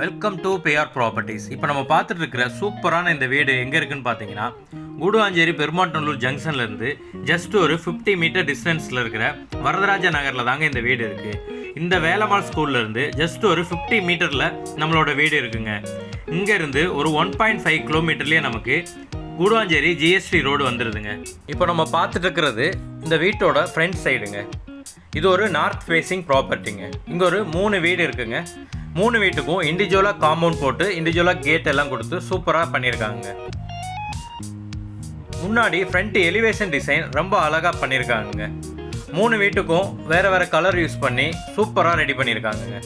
Welcome to PR properties. இப்போ நம்ம பார்த்துட்டு இருக்கிற சூப்பரான இந்த வீடு எங்கே இருக்குன்னு பார்த்தீங்கன்னா, கூடுவாஞ்சேரி பெருமாட்டநல்லூர் ஜங்ஷன்லேருந்து ஜஸ்ட் ஒரு 50 மீட்டர் டிஸ்டன்ஸில் இருக்கிற வரதராஜ நகரில் தாங்க இந்த வீடு இருக்குது. இந்த வேலம்மாள் ஸ்கூல்லேருந்து ஜஸ்ட் ஒரு 50 மீட்டரில் நம்மளோட வீடு இருக்குங்க. இங்கேருந்து ஒரு 1.5 கிலோமீட்டர்லேயே நமக்கு கூடுவாஞ்சேரி ஜிஎஸ்டி ரோடு வந்துடுதுங்க. இப்போ நம்ம பார்த்துட்டு இருக்கிறது இந்த வீட்டோட ஃப்ரண்ட் சைடுங்க. இது ஒரு நார்த் ஃபேஸிங் ப்ராப்பர்ட்டிங்க. இங்கே ஒரு 3 வீடு இருக்குங்க. 3 வீட்டுக்கும் இண்டிவிஜுவலாக காம்பவுண்ட் போட்டு இண்டிவிஜுவலாக கேட் எல்லாம் கொடுத்து சூப்பராக பண்ணியிருக்காங்க. முன்னாடி ஃப்ரண்ட் எலிவேஷன் டிசைன் ரொம்ப அழகாக பண்ணியிருக்காங்க. 3 வீட்டுக்கும் வேறு வேறு கலர் யூஸ் பண்ணி சூப்பராக ரெடி பண்ணியிருக்காங்க.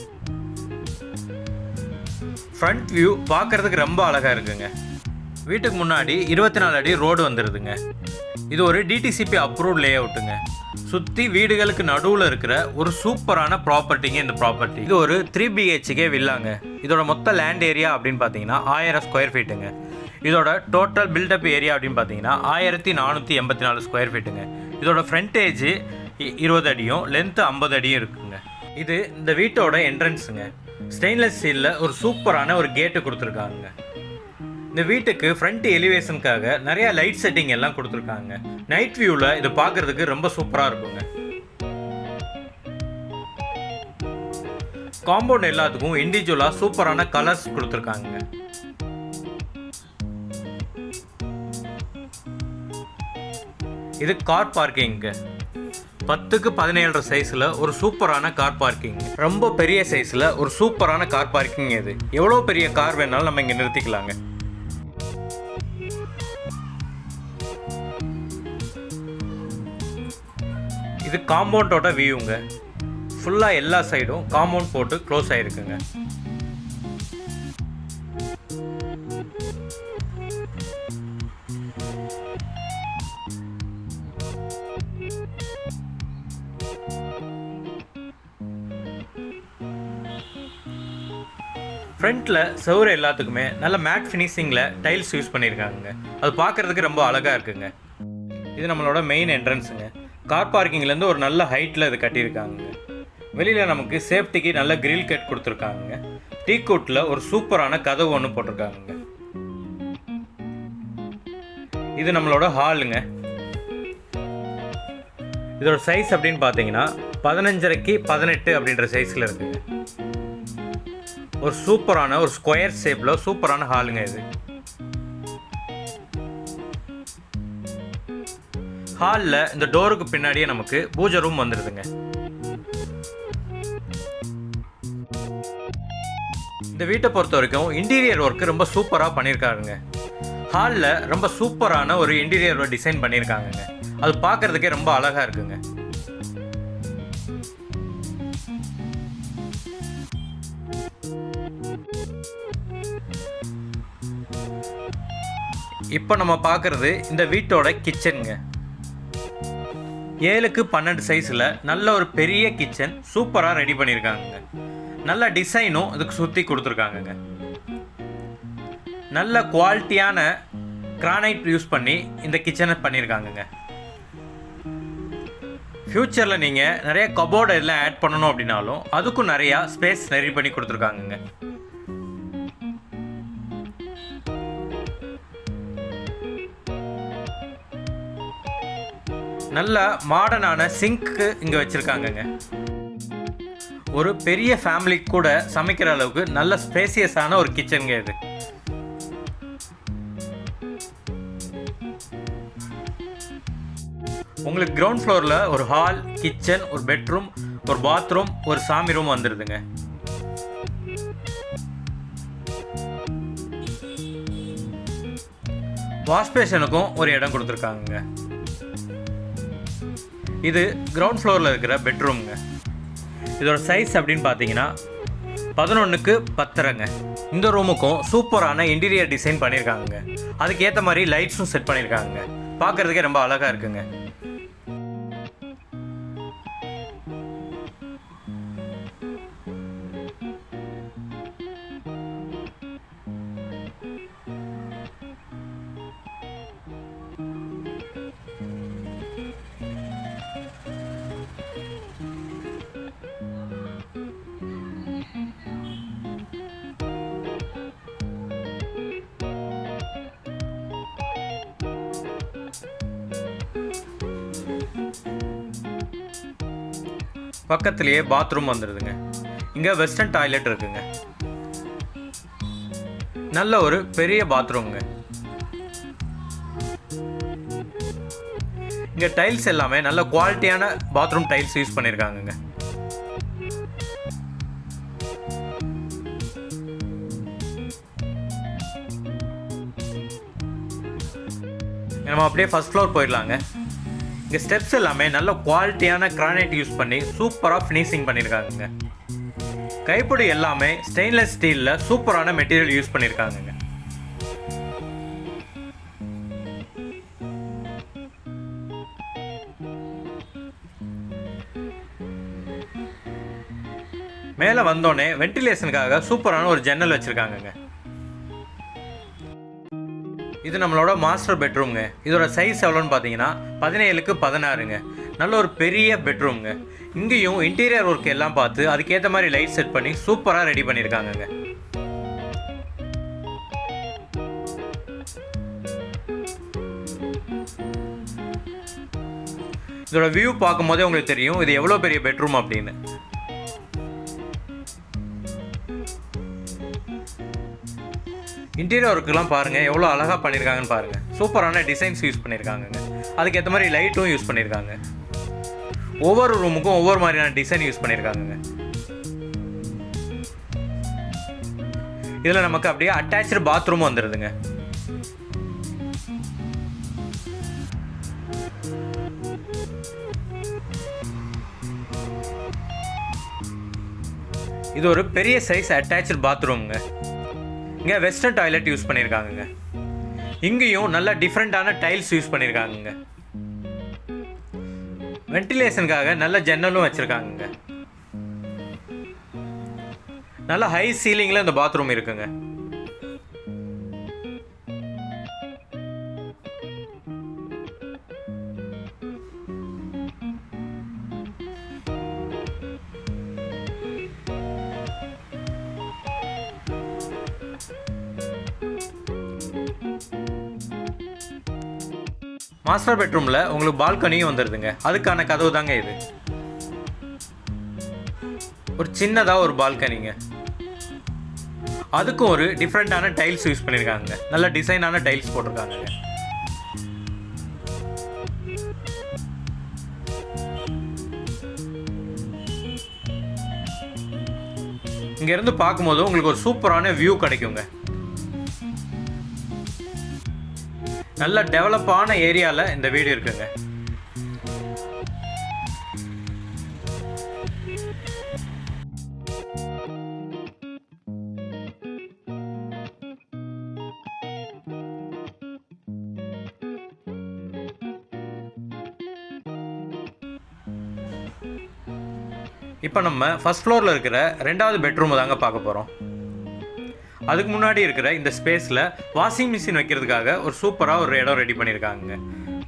ஃப்ரண்ட் வியூ பார்க்குறதுக்கு ரொம்ப அழகாக இருக்குங்க. வீட்டுக்கு முன்னாடி 24 அடி ரோடு வந்துடுதுங்க. இது ஒரு டிடிசிபி அப்ரூவ்ட் லே அவுட்டுங்க. சுற்றி வீடுகளுக்கு நடுவில் இருக்கிற ஒரு சூப்பரான ப்ராப்பர்ட்டிங்க இந்த ப்ராப்பர்ட்டி. இது ஒரு 3 BHK வில்லாங்க. இதோட மொத்த லேண்ட் ஏரியா அப்படின்னு பார்த்தீங்கன்னா 1000 ஸ்கொயர் ஃபீட்டுங்க. இதோட டோட்டல் பில்டப் ஏரியா அப்படின்னு பார்த்தீங்கன்னா 1484 ஸ்கொயர் ஃபீட்டுங்க. இதோட ஃப்ரண்டேஜ் 20 அடியும் லென்த்து 50 அடியும் இருக்குங்க. இது இந்த வீட்டோட என்ட்ரன்ஸுங்க. ஸ்டெயின்லெஸ் ஸ்டீலில் ஒரு சூப்பரான ஒரு கேட்டு கொடுத்துருக்காங்க. இந்த வீட்டுக்கு ஃப்ரண்ட் எலிவேஷனுக்காக நிறைய லைட் செட்டிங் எல்லாம் கொடுத்துருக்காங்க. நைட் வியூவில் இது பார்க்குறதுக்கு ரொம்ப சூப்பராக இருக்குங்க. காம்பவுண்ட் எல்லாத்துக்கும் இண்டிவிஜுவலாக சூப்பரான கலர்ஸ் கொடுத்துருக்காங்க. இது கார் பார்க்கிங்கு. 10க்கு 17 சைஸில் ஒரு சூப்பரான கார் பார்க்கிங். ரொம்ப பெரிய சைஸில் ஒரு சூப்பரான கார் பார்க்கிங். இது எவ்வளோ பெரிய கார் வேணாலும் நம்ம இங்கே நிறுத்திக்கலாங்க. இது காம்பவுண்டோட வியூங்க. ஃபுல்லாக எல்லா சைடும் காம்பவுண்ட் போட்டு க்ளோஸ் ஆகிருக்குங்க. ஃப்ரண்ட்டில் செவுரு எல்லாத்துக்குமே நல்ல மேட் ஃபினிஷிங்கில் டைல்ஸ் யூஸ் பண்ணியிருக்காங்க. அது பார்க்குறதுக்கு ரொம்ப அழகாக இருக்குங்க. இது நம்மளோட மெயின் என்ட்ரன்ஸுங்க. கார் பார்க்கிங்லேருந்து ஒரு நல்ல ஹைட்டில் இது கட்டியிருக்காங்க. வெளியில் நமக்கு சேஃப்டிக்கு நல்ல கிரில் கட் கொடுத்துருக்காங்க. டீ கோட்டில் ஒரு சூப்பரான கதவு ஒன்று போட்டிருக்காங்க. இது நம்மளோட ஹாலுங்க. இதோட சைஸ் அப்படின்னு பார்த்தீங்கன்னா 15.5க்கு 18 அப்படின்ற சைஸில் இருக்குங்க. ஒரு சூப்பரான ஒரு ஸ்கொயர் ஷேப்பில் சூப்பரான ஹாலுங்க. இது ஹாலில் இந்த டோருக்கு பின்னாடியே நமக்கு பூஜை ரூம் வந்துடுதுங்க. இந்த வீட்டை பொறுத்த வரைக்கும் இன்டீரியர் ஒர்க்கு ரொம்ப சூப்பராக பண்ணியிருக்காருங்க. ஹாலில் ரொம்ப சூப்பரான ஒரு இன்டீரியர் டிசைன் பண்ணியிருக்காங்கங்க. அது பார்க்குறதுக்கே ரொம்ப அழகாக இருக்குங்க. இப்போ நம்ம பார்க்குறது இந்த வீட்டோட கிச்சனுங்க. 7க்கு 12 சைஸில் நல்ல ஒரு பெரிய கிச்சன் சூப்பராக ரெடி பண்ணியிருக்காங்க. நல்ல டிசைனும் இதுக்கு சுற்றி கொடுத்துருக்காங்கங்க. நல்ல குவாலிட்டியான கிரானைட் யூஸ் பண்ணி இந்த கிச்சனை பண்ணியிருக்காங்கங்க. ஃப்யூச்சரில் நீங்கள் நிறைய கபோர்டு எல்லாம் ஆட் பண்ணணும் அப்படின்னாலும் அதுக்கும் நிறையா ஸ்பேஸ் ரெடி பண்ணி கொடுத்துருக்காங்கங்க. நல்ல மாடர்னான சிங்க்கு இங்கே வச்சுருக்காங்கங்க. ஒரு பெரிய ஃபேமிலிக்கு கூட சமைக்கிற அளவுக்கு நல்ல ஸ்பேசியஸான ஒரு கிச்சனுங்க இது. உங்களுக்கு கிரவுண்ட் ஃப்ளோரில் ஒரு ஹால், கிச்சன், ஒரு பெட்ரூம், ஒரு பாத்ரூம், ஒரு சாமி ரூம் வந்துடுதுங்க. வாஷ் பேஷனுக்கும் ஒரு இடம் கொடுத்துருக்காங்க. இது கிரவுண்ட் ஃப்ளோரில் இருக்கிற பெட்ரூம்ங்க. இதோட சைஸ் அப்படின்னு பார்த்தீங்கன்னா 11க்கு 10ங்க. இந்த ரூமுக்கும் சூப்பரான இன்டீரியர் டிசைன் பண்ணியிருக்காங்க. அதுக்கேற்ற மாதிரி லைட்ஸும் செட் பண்ணியிருக்காங்க. பார்க்குறதுக்கே ரொம்ப அழகாக இருக்குங்க. பக்கத்துலேயே பாத்ரூம் வந்துடுதுங்க. இங்கே வெஸ்டர்ன் டாய்லெட் இருக்குங்க. நல்ல ஒரு பெரிய பாத்ரூம்ங்க. இங்கே டைல்ஸ் எல்லாமே நல்ல குவாலிட்டியான பாத்ரூம் டைல்ஸ் யூஸ் பண்ணியிருக்காங்கங்க. நம்ம அப்படியே ஃபர்ஸ்ட் ஃப்ளோர் போயிடலாங்க. இங்கே ஸ்டெப்ஸ் எல்லாமே நல்ல குவாலிட்டியான கிரானைட் யூஸ் பண்ணி சூப்பராக ஃபினிஷிங் பண்ணியிருக்காங்கங்க. கைப்பிடி எல்லாமே ஸ்டெயின்லெஸ் ஸ்டீலில் சூப்பரான மெட்டீரியல் யூஸ் பண்ணியிருக்காங்கங்க. மேலே வந்தோடனே வென்டிலேஷனுக்காக சூப்பரான ஒரு ஜன்னல் வச்சுருக்காங்கங்க. இது நம்மளோட மாஸ்டர் பெட்ரூம்ங்க. இதோட சைஸ் எவ்வளோன்னு பார்த்தீங்கன்னா 17க்கு 16ங்க. நல்ல ஒரு பெரிய பெட்ரூம்ங்க. இங்கேயும் இன்டீரியர் ஒர்க் எல்லாம் பார்த்து அதுக்கேற்ற மாதிரி லைட் செட் பண்ணி சூப்பராக ரெடி பண்ணியிருக்காங்கங்க. இதோட வியூ பார்க்கும்போதே உங்களுக்கு தெரியும் இது எவ்வளோ பெரிய பெட்ரூம் அப்படின்னு. இன்டீரியர் ஒர்க்கெலாம் பாருங்கள் எவ்வளோ அழகாக பண்ணியிருக்காங்கன்னு பாருங்கள். சூப்பரான டிசைன்ஸ் யூஸ் பண்ணியிருக்காங்கங்க. அதுக்கேற்ற மாதிரி லைட்டும் யூஸ் பண்ணியிருக்காங்க. ஒவ்வொரு ரூமுக்கும் ஒவ்வொரு மாதிரியான டிசைன் யூஸ் பண்ணியிருக்காங்கங்க. இதில் நமக்கு அப்படியே அட்டாச்சு பாத்ரூம் வந்துடுதுங்க. இது ஒரு பெரிய சைஸ் அட்டாச்சு பாத்ரூம்ங்க. இங்கே வெஸ்டர்ன் டாய்லெட் யூஸ் பண்ணியிருக்காங்கங்க. இங்கேயும் நல்ல டிஃப்ரெண்ட்டான டைல்ஸ் யூஸ் பண்ணியிருக்காங்கங்க. வென்டிலேஷனுக்காக நல்ல ஜன்னலும் வச்சுருக்காங்கங்க. நல்ல ஹை சீலிங்கில் இந்த பாத்ரூம் இருக்குங்க. மாஸ்டர் பெட்ரூமில் உங்களுக்கு பால்கனியும் வந்துடுதுங்க. அதுக்கான கதவு தாங்க இது. ஒரு சின்னதாக ஒரு பால்கனிங்க. அதுக்கும் ஒரு டிஃப்ரெண்ட்டான டைல்ஸ் யூஸ் பண்ணியிருக்காங்க. நல்ல டிசைனான டைல்ஸ் போட்டிருக்காங்க. இங்கேருந்து பார்க்கும்போது உங்களுக்கு ஒரு சூப்பரான வியூ கிடைக்குங்க. நல்ல டெவலப்பான ஏரியாவில் இந்த வீடு இருக்குங்க. இப்போ நம்ம ஃபர்ஸ்ட் ஃப்ளோரில் இருக்கிற 2வது பெட்ரூம் தாங்க பார்க்க போகிறோம். அதுக்கு முன்னாடி இருக்கிற இந்த ஸ்பேஸில் வாஷிங் மிஷின் வைக்கிறதுக்காக ஒரு சூப்பராக ஒரு இடம் ரெடி பண்ணியிருக்காங்க.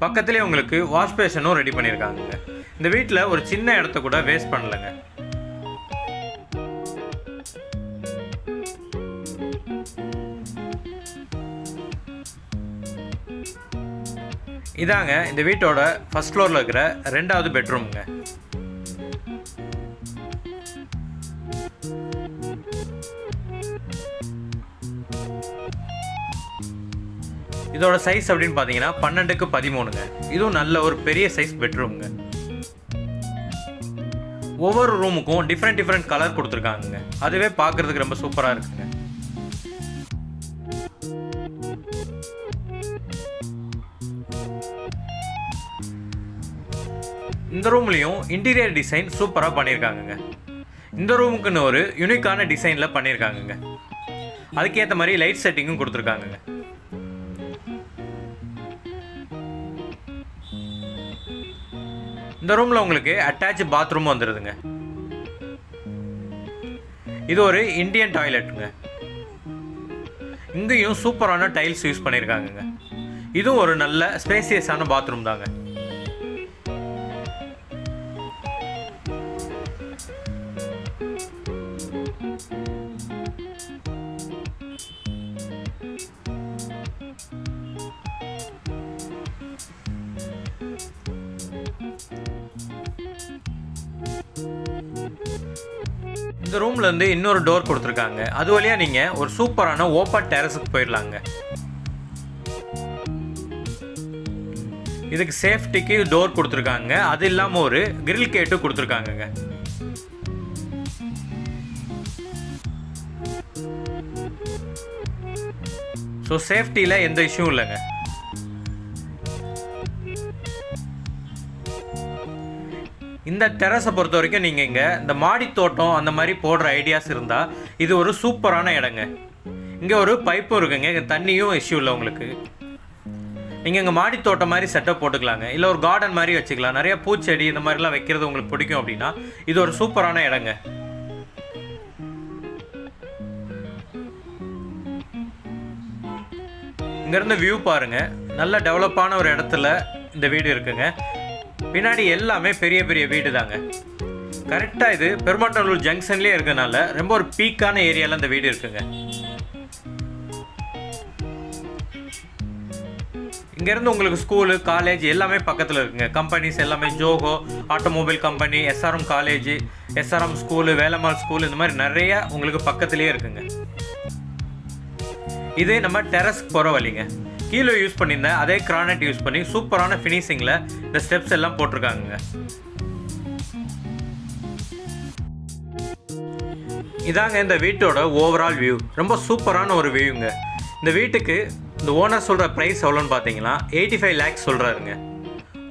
பக்கத்துலேயே உங்களுக்கு வாஷ் பேஷனும் ரெடி பண்ணியிருக்காங்க. இந்த வீட்டில் ஒரு சின்ன இடத்த கூட வேஸ்ட் பண்ணலைங்க. இதாங்க இந்த வீட்டோட ஃபர்ஸ்ட் ஃப்ளோரில் இருக்கிற 2வது பெட்ரூம்ங்க. இதோட சைஸ் அப்படின்னு பார்த்தீங்கன்னா 12க்கு 13ங்க. இதுவும் நல்ல ஒரு பெரிய சைஸ் பெட்ரூம்ங்க. ஒவ்வொரு ரூமுக்கும் டிஃப்ரெண்ட் கலர் கொடுத்துருக்காங்க. அதுவே பார்க்குறதுக்கு ரொம்ப சூப்பராக இருக்குங்க. இந்த ரூம்லேயும் இன்டீரியர் டிசைன் சூப்பராக பண்ணியிருக்காங்கங்க. இந்த ரூமுக்குன்னு ஒரு யூனிக்கான டிசைனில் பண்ணியிருக்காங்கங்க. அதுக்கேற்ற மாதிரி லைட் செட்டிங்கும் கொடுத்துருக்காங்கங்க. இந்த ரூமில் உங்களுக்கு அட்டாச் பாத்ரூம் வந்துடுதுங்க. இது ஒரு இந்தியன் டாய்லெட்டுங்க. இங்கேயும் சூப்பரான டைல்ஸ் யூஸ் பண்ணியிருக்காங்கங்க. இதுவும் ஒரு நல்ல ஸ்பேசியஸான பாத்ரூம் தாங்க. இந்த ரூம்லேருந்து இன்னொரு டோர் கொடுத்துருக்காங்க. அது வழியாக நீங்கள் ஒரு சூப்பரான ஓப்பன் டெரஸுக்கு போயிடலாங்க. இதுக்கு சேஃப்டிக்கு டோர் கொடுத்துருக்காங்க. அது இல்லாமல் ஒரு கிரில் கேட்டு கொடுத்துருக்காங்கங்க. ஸோ சேஃப்டியில் எந்த இஷ்யூவும் இல்லைங்க. இந்த டெரஸை பொறுத்த வரைக்கும் நீங்கள் இங்கே இந்த மாடி தோட்டம் அந்த மாதிரி போடுற ஐடியாஸ் இருந்தால் இது ஒரு சூப்பரான இடங்க. இங்கே ஒரு பைப்பும் இருக்குங்க. இங்கே தண்ணியும் இஷ்யூ இல்லை உங்களுக்கு. நீங்கள் இங்கே மாடி தோட்டம் மாதிரி செட்டப் போட்டுக்கலாங்க. இல்லை ஒரு கார்டன் மாதிரி வச்சுக்கலாம். நிறைய பூச்செடி இந்த மாதிரிலாம் வைக்கிறது உங்களுக்கு பிடிக்கும் அப்படின்னா இது ஒரு சூப்பரான இடங்க. இங்கேருந்து வியூ பாருங்கள். நல்ல டெவலப்பான ஒரு இடத்துல இந்த வீடு இருக்குங்க. பின்னாடி எல்லாமே பெரிய பெரிய வீடு தாங்க. கரெக்டாக இது பெருமாண்டனூர் ஜங்ஷன்லேயே இருக்கனால ரொம்ப ஒரு பீக்கான ஏரியாவில் இந்த வீடு இருக்குங்க. இங்கேருந்து உங்களுக்கு ஸ்கூலு காலேஜ் எல்லாமே பக்கத்தில் இருக்குங்க. கம்பெனிஸ் எல்லாமே Zoho automobile company, SRM college, SRM school, Velammal school இந்த மாதிரி நிறையா உங்களுக்கு பக்கத்துலேயே இருக்குங்க. இது நம்ம டெரஸ்க்கு போகிற வழிங்க. கீழே யூஸ் பண்ணியிருந்தேன் அதே கிரானைட் யூஸ் பண்ணி சூப்பரான ஃபினிஷிங்கில் இந்த ஸ்டெப்ஸ் எல்லாம் போட்டிருக்காங்க. இதாங்க இந்த வீட்டோட ஓவரால் வியூ. ரொம்ப சூப்பரான ஒரு வியூங்க. இந்த வீட்டுக்கு இந்த ஓனர் சொல்கிற ப்ரைஸ் எவ்வளோன்னு பார்த்தீங்கன்னா 85 lakhs சொல்கிறாருங்க.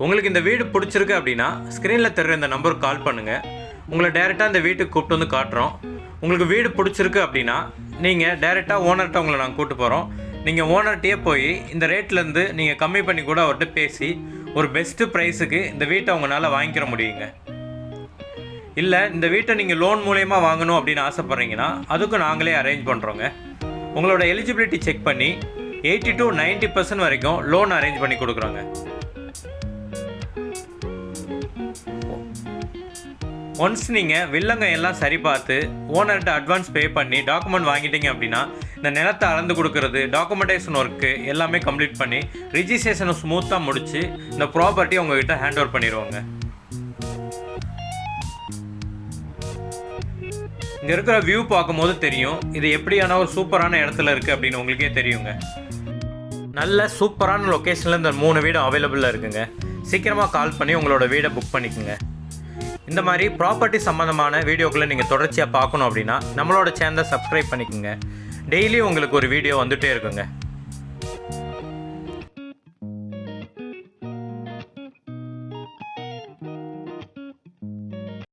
உங்களுக்கு இந்த வீடு பிடிச்சிருக்கு அப்படின்னா ஸ்க்ரீனில் தெரிகிற இந்த நம்பருக்கு கால் பண்ணுங்கள். உங்களை டைரெக்டாக இந்த வீட்டுக்கு கூப்பிட்டு வந்து காட்டுறோம். உங்களுக்கு வீடு பிடிச்சிருக்கு அப்படின்னா நீங்கள் டைரெக்டாக ஓனர்கிட்ட உங்களை நாங்கள் கூப்பிட்டு போகிறோம். நீங்கள் ஓனர்கிட்டயே போய் இந்த ரேட்லேருந்து நீங்கள் கம்மி பண்ணி கூட அவர்கிட்ட பேசி ஒரு பெஸ்ட்டு ப்ரைஸுக்கு இந்த வீட்டை உங்களால் வாங்கிக்கிற முடியுங்க. இல்லை இந்த வீட்டை நீங்கள் லோன் மூலயமா வாங்கணும் அப்படின்னு ஆசைப்பட்றீங்கன்னா அதுக்கும் நாங்களே அரேஞ்ச் பண்ணுறோங்க. உங்களோட எலிஜிபிலிட்டி செக் பண்ணி 80 to 90% வரைக்கும் லோன் அரேஞ்ச் பண்ணி கொடுக்குறோங்க. ஒன்ஸ் நீங்கள் வில்லங்க எல்லாம் சரி பார்த்து ஓனர்கிட்ட அட்வான்ஸ் பே பண்ணி டாக்குமெண்ட் வாங்கிட்டீங்க அப்படின்னா இந்த நிலத்தை அளந்து கொடுக்கறது, டாக்குமெண்டேஷன் ஒர்க்கு எல்லாமே கம்ப்ளீட் பண்ணி ரிஜிஸ்ட்ரேஷனை ஸ்மூத்தாக முடித்து இந்த ப்ராப்பர்ட்டி உங்ககிட்ட ஹேண்ட் ஓவர் பண்ணிடுவாங்க. இங்கே இருக்கிற வியூ பார்க்கும்போது தெரியும் இது எப்படியான ஒரு சூப்பரான இடத்துல இருக்குது அப்படின்னு உங்களுக்கே தெரியுங்க. நல்ல சூப்பரான லொக்கேஷனில் இந்த 3 வீடு அவைலபிளாக இருக்குங்க. சீக்கிரமாக கால் பண்ணி உங்களோட வீடை புக் பண்ணிக்கோங்க. இந்த மாதிரி ப்ராப்பர்ட்டி சம்மந்தமான வீடியோக்களை நீங்கள் தொடர்ச்சியாக பார்க்கணும் அப்படின்னா நம்மளோட சேனலை சப்ஸ்கிரைப் பண்ணிக்கோங்க. டெய்லி உங்களுக்கு ஒரு வீடியோ வந்துகிட்டே இருக்குங்க.